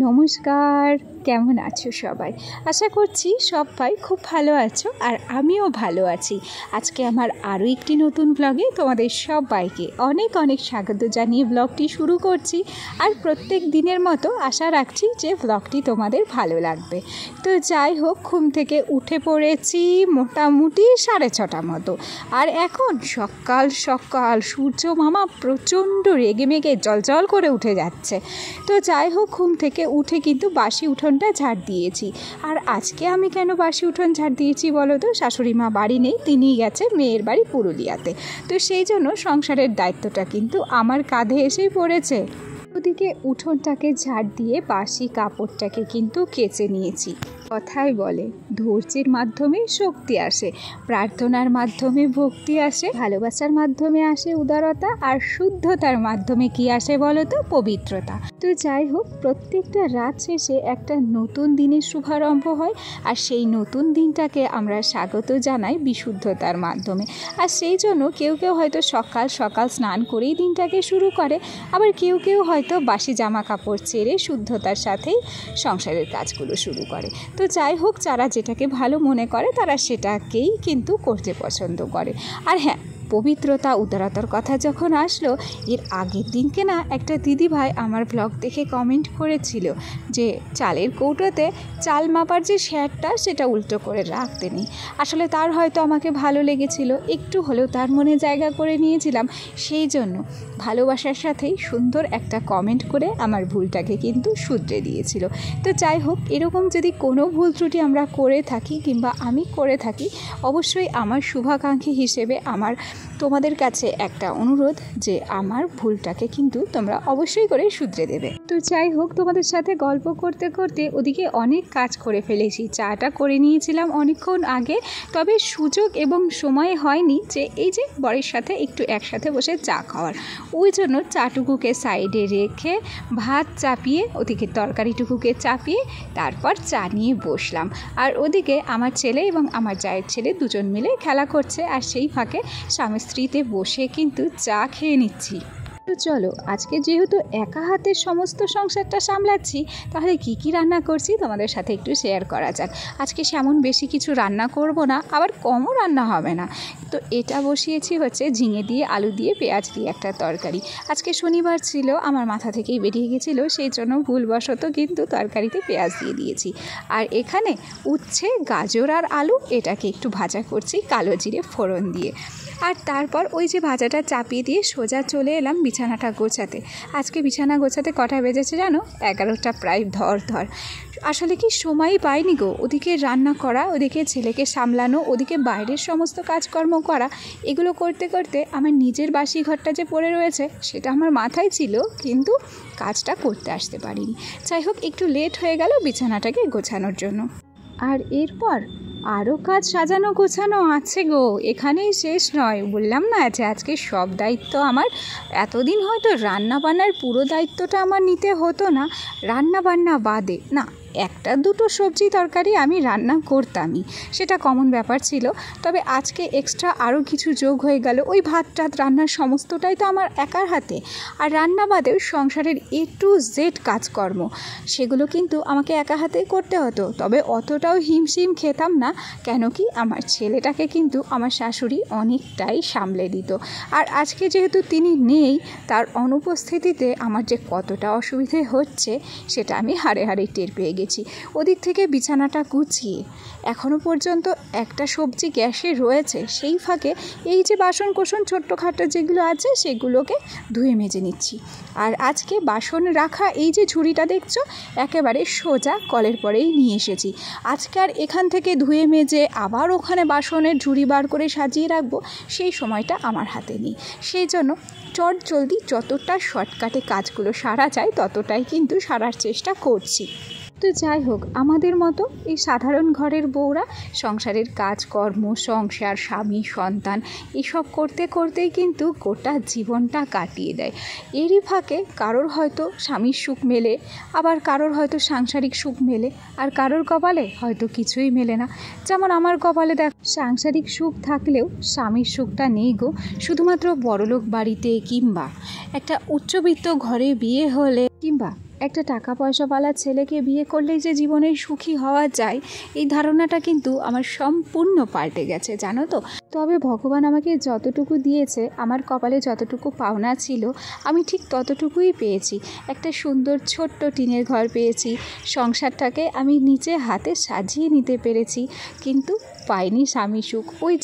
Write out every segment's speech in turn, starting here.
নমস্কার, কেমন আছো সবাই? আশা করছি সবাই খুব ভালো আছো আর আমিও ভালো আছি। আজকে আমার আরও একটি নতুন ব্লগে তোমাদের সবাইকে অনেক অনেক স্বাগত জানিয়ে ব্লগটি শুরু করছি। আর প্রত্যেক দিনের মতো আশা রাখছি যে ব্লগটি তোমাদের ভালো লাগবে। তো যাই হোক, ঘুম থেকে উঠে পড়েছি মোটামুটি 6:30 মতো। আর এখন সকাল সকাল সূর্য মামা প্রচণ্ড রেগে মেগে জল করে উঠে যাচ্ছে। তো যাই হোক, ঘুম থেকে উঠে কিন্তু বাসি উঠোনটা ঝাড় দিয়েছি। আর আজকে আমি কেন বাসি উঠোন ঝাড় দিয়েছি বলো তো? শাশুড়ি মা বাড়ি নেই, তিনিই গেছে মেয়ের বাড়ি পুরুলিয়াতে। তো সেই জন্য সংসারের দায়িত্বটা কিন্তু আমার কাঁধে এসেই পড়েছে। ওদিকে উঠোনটাকে ঝাড় দিয়ে বাসি কাপড়টাকে কিন্তু কেচে নিয়েছি। কথাই বলে, ধৈর্যের মাধ্যমে শক্তি আসে, প্রার্থনার মাধ্যমে ভক্তি আসে, ভালোবাসার মাধ্যমে আসে উদারতা, আর শুদ্ধতার মাধ্যমে কি আসে বলো তো? পবিত্রতা। তো যাই হোক, প্রত্যেকটা রাত শেষে একটা নতুন দিনের শুভারম্ভ হয়। আর সেই নতুন দিনটাকে আমরা স্বাগত জানাই বিশুদ্ধতার মাধ্যমে। আর সেই জন্য কেউ কেউ হয়তো সকাল সকাল স্নান করেই দিনটাকে শুরু করে, আবার কেউ কেউ হয়তো বাসি জামা কাপড় ছেড়ে শুদ্ধতার সাথেই সংসারের কাজগুলো শুরু করে। তো যাই হোক, যারা যেটাকে ভালো মনে করে তারা সেটাকেই কিন্তু করতে পছন্দ করে। আর হ্যাঁ, পবিত্রতা উদারতার কথা যখন আসলো, এর আগের দিনকে না একটা দিদিভাই আমার ব্লগ দেখে কমেন্ট করেছিল যে চালের কৌটোতে চাল মাপার যে শ্যাটটা সেটা উল্টো করে রাখতে নেই। আসলে তার হয়তো আমাকে ভালো লেগেছিল, একটু হলেও তার মনে জায়গা করে নিয়েছিলাম। সেই জন্য ভালোবাসার সাথেই সুন্দর একটা কমেন্ট করে আমার ভুলটাকে কিন্তু শুধরে দিয়েছিল। তো যাই হোক, এরকম যদি কোনো ভুল ত্রুটি আমরা করে থাকি কিংবা আমি করে থাকি, অবশ্যই আমার শুভাকাঙ্ক্ষী হিসেবে আমার তোমাদের কাছে একটা অনুরোধ যে আমার ভুলটাকে কিন্তু তোমরা অবশ্যই করে শুধরে দেবে। তো যাই হোক, তোমাদের সাথে গল্প করতে করতে ওদিকে অনেক কাজ করে ফেলেছি। চাটা করে নিয়েছিলাম অনেকক্ষণ আগে, তবে সুযোগ এবং সময় হয়নি যে এই যে বরের সাথে একটু একসাথে বসে চা খাওয়ার। ওই জন্য চাটুকুকে সাইডে রেখে ভাত চাপিয়ে ওদিকে তরকারিটুকুকে চাপিয়ে তারপর চা নিয়ে বসলাম। আর ওদিকে আমার ছেলে এবং আমার জায়ের ছেলে দুজন মিলে খেলা করছে, আর সেই ফাঁকে স্বামী স্ত্রীতে বসে কিন্তু চা খেয়ে নিচ্ছি। তো চলো, আজকে যেহেতু একা হাতে সমস্ত সংসারটা সামলাচ্ছি, তাহলে কি রান্না করছি তোমাদের সাথে একটু শেয়ার করা যাক। আজকে সেমন বেশি কিছু রান্না করব না, আবার কমও রান্না হবে না। তো এটা বসিয়েছি হচ্ছে ঝিঙে দিয়ে আলু দিয়ে পেঁয়াজ দিয়ে একটা তরকারি। আজকে শনিবার ছিল, আমার মাথা থেকেই বেরিয়ে গেছিলো, সেই জন্য ভুলবশত কিন্তু তরকারিতে পেঁয়াজ দিয়ে দিয়েছি। আর এখানে উচ্ছে, গাজর আর আলু এটাকে একটু ভাজা করছি কালো জিরে ফোড়ন দিয়ে। আর তারপর ওই যে ভাজাটা চাপিয়ে দিয়ে সোজা চলে এলাম বিছানাটা গোছাতে। আজকে বিছানা গোছাতে কটা বেজেছে জানো? 11টা প্রায় ধর। আসলে কি সময়ই পাইনি গো। ওদিকে রান্না করা, ওদিকে ছেলেকে সামলানো, ওদিকে বাইরের সমস্ত কাজকর্ম করা, এগুলো করতে করতে আমার নিজের বাসি ঘরটা যে পড়ে রয়েছে সেটা আমার মাথায় ছিল, কিন্তু কাজটা করতে আসতে পারিনি। যাই হোক, একটু লেট হয়ে গেল বিছানাটাকে গোছানোর জন্য। আর এরপর আরও কাজ সাজানো গোছানো আছে গো, এখানেই শেষ নয়। বললাম না যে আজকে সব দায়িত্ব আমার। এতদিন হয়তো রান্না বান্নার পুরো দায়িত্বটা আমার নিতে হতো না, রান্না বান্না বাদে না, একটা দুটো সবজি তরকারি আমি রান্না করতামই, সেটা কমন ব্যাপার ছিল। তবে আজকে এক্সট্রা আরও কিছু যোগ হয়ে গেল। ওই ভাত টাত রান্নার সমস্তটাই তো আমার একার হাতে। আর রান্না বাদেও সংসারের A to Z কাজকর্ম, সেগুলো কিন্তু আমাকে একা হাতেই করতে হতো। তবে অতটাও হিমশিম খেতাম না, কেন কি আমার ছেলেটাকে কিন্তু আমার শাশুড়ি অনেকটাই সামলে দিত। আর আজকে যেহেতু তিনি নেই, তার অনুপস্থিতিতে আমার যে কতটা অসুবিধে হচ্ছে সেটা আমি হাড়ে হাড়ে টের পেয়ে গেছি। ওদিক থেকে বিছানাটা গুছিয়ে এখনও পর্যন্ত একটা সবজি গ্যাসে রয়েছে, সেই ফাঁকে এই যে বাসন কোসন ছোট্টখাটো যেগুলো আছে সেগুলোকে ধুয়ে মেজে নিচ্ছি। আর আজকে বাসন রাখা এই যে ঝুড়িটা দেখছো, একেবারে সোজা কলের পরেই নিয়ে এসেছি। আজকে আর এখান থেকে ধুয়ে মেজে আবার ওখানে বাসনের ঝুড়ি বার করে সাজিয়ে রাখবো, সেই সময়টা আমার হাতে নেই। সেই জন্য চট জলদি যতটা শর্টকাটে কাজগুলো সারা যায় ততটাই কিন্তু সারার চেষ্টা করছি। তো যাই হোক, আমাদের মতো এই সাধারণ ঘরের বউরা সংসারের কাজকর্ম, সংসার, স্বামী, সন্তান এসব করতে করতেই কিন্তু গোটা জীবনটা কাটিয়ে দেয়। এরই ফাঁকে কারোর হয়তো স্বামীর সুখ মেলে, আবার কারোর হয়তো সাংসারিক সুখ মেলে, আর কারোর কপালে হয়তো কিছুই মেলে না। যেমন আমার কপালে দেখ, সাংসারিক সুখ থাকলেও স্বামীর সুখটা নেই গো। শুধুমাত্র বড়লোক বাড়িতে কিংবা একটা উচ্চবিত্ত ঘরে বিয়ে হলে কিংবা একটা টাকা পয়সাওয়ালা ছেলেকে বিয়ে করলেই যে জীবনে সুখী হওয়া যায়, এই ধারণাটা কিন্তু আমার সম্পূর্ণ পাল্টে গেছে, জানো তো। তবে ভগবান আমাকে যতটুকু দিয়েছে, আমার কপালে যতটুকু পাওনা ছিল, আমি ঠিক ততটুকুই পেয়েছি। একটা সুন্দর ছোট্ট টিনের ঘর পেয়েছি, সংসারটাকে আমি নিজে হাতে সাজিয়ে নিতে পেরেছি, কিন্তু পাইনি স্বামী সুখ। ওই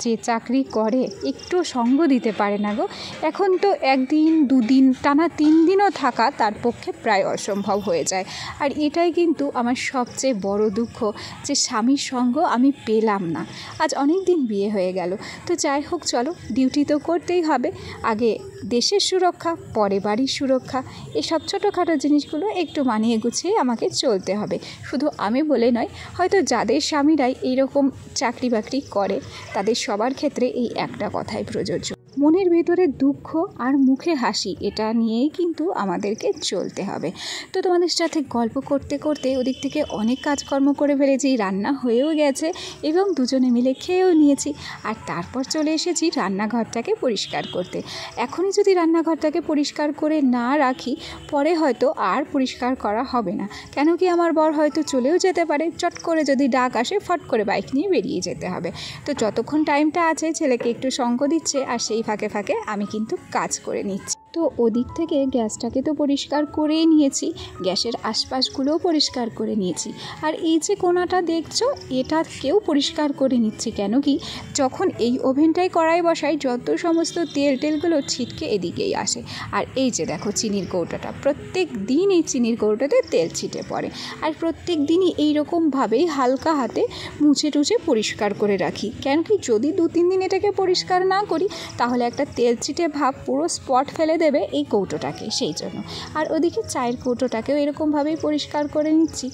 যে চাকরি করে একটু সঙ্গ দিতে পারে না গো। এখন তো একদিন দুদিন টানা 3 দিনও থাকা তার পক্ষে প্রায় অসম্ভব হয়ে যায়। আর এটাই কিন্তু আমার সবচেয়ে বড় দুঃখ, যে স্বামীর সঙ্গ আমি পেলাম না। আজ অনেক দিন বিয়ে হয়ে গেল, তো যাই হোক, চলো, ডিউটি তো করতেই হবে। আগে দেশের সুরক্ষা, পরে বাড়ির সুরক্ষা, এসব ছোটোখাটো জিনিসগুলো একটু মানিয়ে গুছিয়ে আমাকে চলতে হবে। শুধু আমি বলে নয়, হয়তো যাদের স্বামীরাই এইরকম চাকরি বাকরি করে তাদের সবার ক্ষেত্রে এই একটা কথাই প্রযোজ্য। মনের ভেতরে দুঃখ আর মুখে হাসি, এটা নিয়েই কিন্তু আমাদেরকে চলতে হবে। তো তোমাদের সাথে গল্প করতে করতে ওদিক থেকে অনেক কাজকর্ম করে ফেলেছি, রান্না হয়েও গেছে এবং দুজনে মিলে খেয়েও নিয়েছি। আর তারপর চলে এসেছি রান্নাঘরটাকে পরিষ্কার করতে। এখনই যদি রান্নাঘরটাকে পরিষ্কার করে না রাখি, পরে হয়তো আর পরিষ্কার করা হবে না। কেন কি আমার বর হয়তো চলেও যেতে পারে, চট করে যদি ডাক আসে ফট করে বাইক নিয়ে বেরিয়ে যেতে হবে। তো যতক্ষণ টাইমটা আছে ছেলেকে একটু সঙ্গ দিচ্ছে, আর সেই ফাঁকে ফাঁকে আমি কিন্তু কাজ করে নিচ্ছি। তো ওদিক থেকে গ্যাসটাকে তো পরিষ্কার করেই নিয়েছি, গ্যাসের আশপাশগুলোও পরিষ্কার করে নিয়েছি। আর এই যে কোণাটা দেখছো, এটাকেও পরিষ্কার করে নিচ্ছি। কেন কি, যখন এই ওভেনটাই কড়াই বসাই, যত সমস্ত তেলগুলো ছিটকে এদিকেই আসে। আর এই যে দেখো চিনির কৌটোটা, প্রত্যেক দিন এই চিনির কৌটোতে তেল ছিটে পড়ে। আর প্রত্যেক দিনই এইরকমভাবেই হালকা হাতে মুছে টুছে পরিষ্কার করে রাখি। কেন কি, যদি 2-3 দিন এটাকে পরিষ্কার না করি, তাহলে একটা তেল ছিটে ভাব পুরো স্পট ফেলে দেবে এই কৌটোটাকে, সেই জন্য। আর ওদিকে চায়ের কৌটোটাকেও এরকমভাবেই পরিষ্কার করে নিচ্ছি।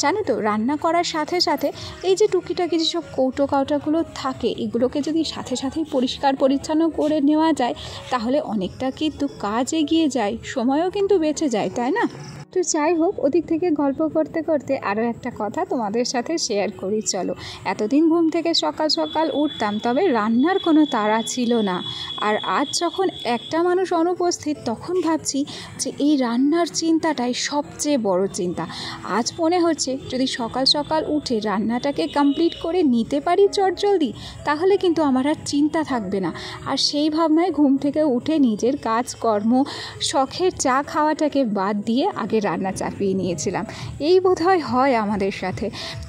জানো তো, রান্না করার সাথে সাথে এই যে টুকিটাকি যেসব কৌটোগুলো থাকে, এগুলোকে যদি সাথে সাথেই পরিষ্কার পরিচ্ছন্ন করে নেওয়া যায়, তাহলে অনেকটা কিন্তু কাজ এগিয়ে যায়, সময়ও কিন্তু বেঁচে যায়, তাই না? তো যাই হোক, ওদিক থেকে গল্প করতে করতে আরও একটা কথা তোমাদের সাথে শেয়ার করি, চলো। এতদিন ঘুম থেকে সকাল সকাল উঠতাম, তবে রান্নার কোনো তাড়া ছিল না। আর আজ যখন একটা মানুষ অনুপস্থিত, তখন ভাবছি যে এই রান্নার চিন্তাটাই সবচেয়ে বড় চিন্তা। আজ মনে হচ্ছে যদি সকাল সকাল উঠে রান্নাটাকে কমপ্লিট করে নিতে পারি চটজলদি, তাহলে কিন্তু আমার আর চিন্তা থাকবে না। আর সেই ভাবনায় ঘুম থেকে উঠে নিজের কাজকর্ম, শখের চা খাওয়াটাকে বাদ দিয়ে আগে রান্না চাপিয়ে নিয়েছিলাম। এই বোধহয় হয় আমাদের সাথে।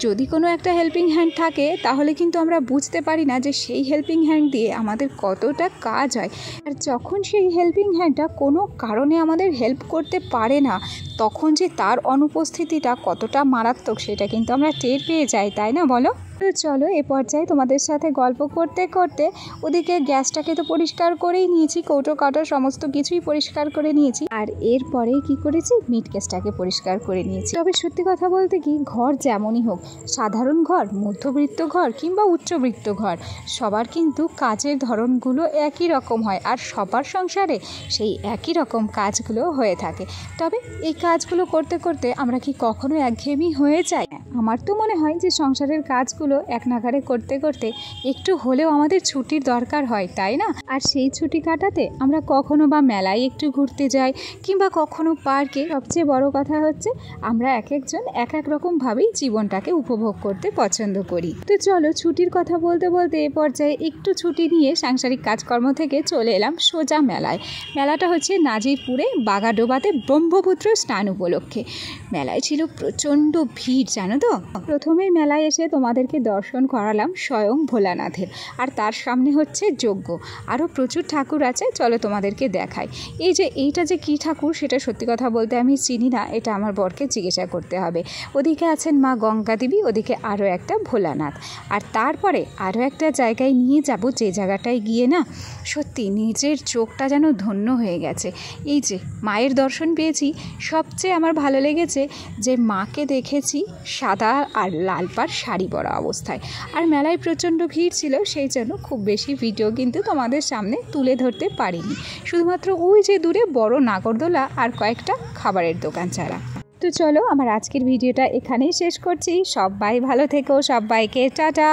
যদি কোনো একটা হেল্পিং হ্যান্ড থাকে, তাহলে কিন্তু আমরা বুঝতে পারি না যে সেই হেল্পিং হ্যান্ড দিয়ে আমাদের কতটা কাজ হয়। আর যখন সেই হেল্পিং হ্যান্ডটা কোনো কারণে আমাদের হেল্প করতে পারে না, তখন যে তার অনুপস্থিতিটা কতটা মারাত্মক, সেটা কিন্তু আমরা টের পেয়ে যাই, তাই না বলো? তো চলো, এ পর্যায়ে তোমাদের সাথে গল্প করতে করতে ওদিকে গ্যাসটাকে তো পরিষ্কার করেই নিয়েছি, কৌটো কাটো সমস্ত কিছুই পরিষ্কার করে নিয়েছি। আর এরপরে কি করেছি, মিট কেসটাকে পরিষ্কার করে নিয়েছি। তবে সত্যি কথা বলতে কি, ঘর যেমনই হোক, সাধারণ ঘর, মধ্যবিত্ত ঘর কিংবা উচ্চবিত্ত ঘর, সবার কিন্তু কাজের ধরনগুলো একই রকম হয়। আর সবার সংসারে সেই একই রকম কাজগুলো হয়ে থাকে। তবে এই কাজগুলো করতে করতে আমরা কি কখনো একঘেয়েমি হয়ে যাই? আমার তো মনে হয় যে সংসারের কাজগুলো এক নাগাড়ে করতে করতে একটু হলেও আমাদের ছুটির দরকার হয়, তাই না? আর সেই ছুটি কাটাতে আমরা কখনো বা মেলায় একটু ঘুরতে যাই, কিংবা কখনো পার্কে। সবচেয়ে বড় কথা হচ্ছে, আমরা এক একজন এক এক রকমভাবেই জীবনটাকে উপভোগ করতে পছন্দ করি। তো চলো, ছুটির কথা বলতে বলতে এ পর্যায়ে একটু ছুটি নিয়ে সাংসারিক কাজকর্ম থেকে চলে এলাম সোজা মেলায়। মেলাটা হচ্ছে নাজিরপুরে বাগাডোবাতে ব্রহ্মপুত্র স্নান উপলক্ষে। মেলায় ছিল প্রচণ্ড ভিড়, জানো তো। প্রথমেই মেলায় এসে তোমাদেরকে দর্শন করালাম স্বয়ং ভোলানাথের, আর তার সামনে হচ্ছে যজ্ঞ। আরও প্রচুর ঠাকুর আছে, চলো তোমাদেরকে দেখাই। এইটা যে কী ঠাকুর, সেটা সত্যি কথা বলতে আমি চিনি না, এটা আমার বরকে জিজ্ঞাসা করতে হবে। ওদিকে আছেন মা গঙ্গা দেবী, ওদিকে আরও একটা ভোলানাথ। আর তারপরে আরও একটা জায়গায় নিয়ে যাব, যে জায়গাটায় গিয়ে না সত্যি নিজের চোখটা যেন ধন্য হয়ে গেছে। এই যে মায়ের দর্শন পেয়েছি, সবচেয়ে আমার ভালো লেগেছে যে মাকে দেখেছি সাদা আর লাল পাড় শাড়ি পরা অবস্থায়। আর মেলায় প্রচণ্ড ভিড় ছিল, সেই জন্য খুব বেশি ভিডিও কিন্তু তোমাদের সামনে তুলে ধরতে পারিনি। শুধুমাত্র ওই যে দূরে বড় নাগরদোলা আর কয়েকটা খাবারের দোকান ছাড়া। তো চলো, আমার আজকের ভিডিওটা এখানেই শেষ করছি। সবাই ভালো থেকো, সবাইকে টাটা।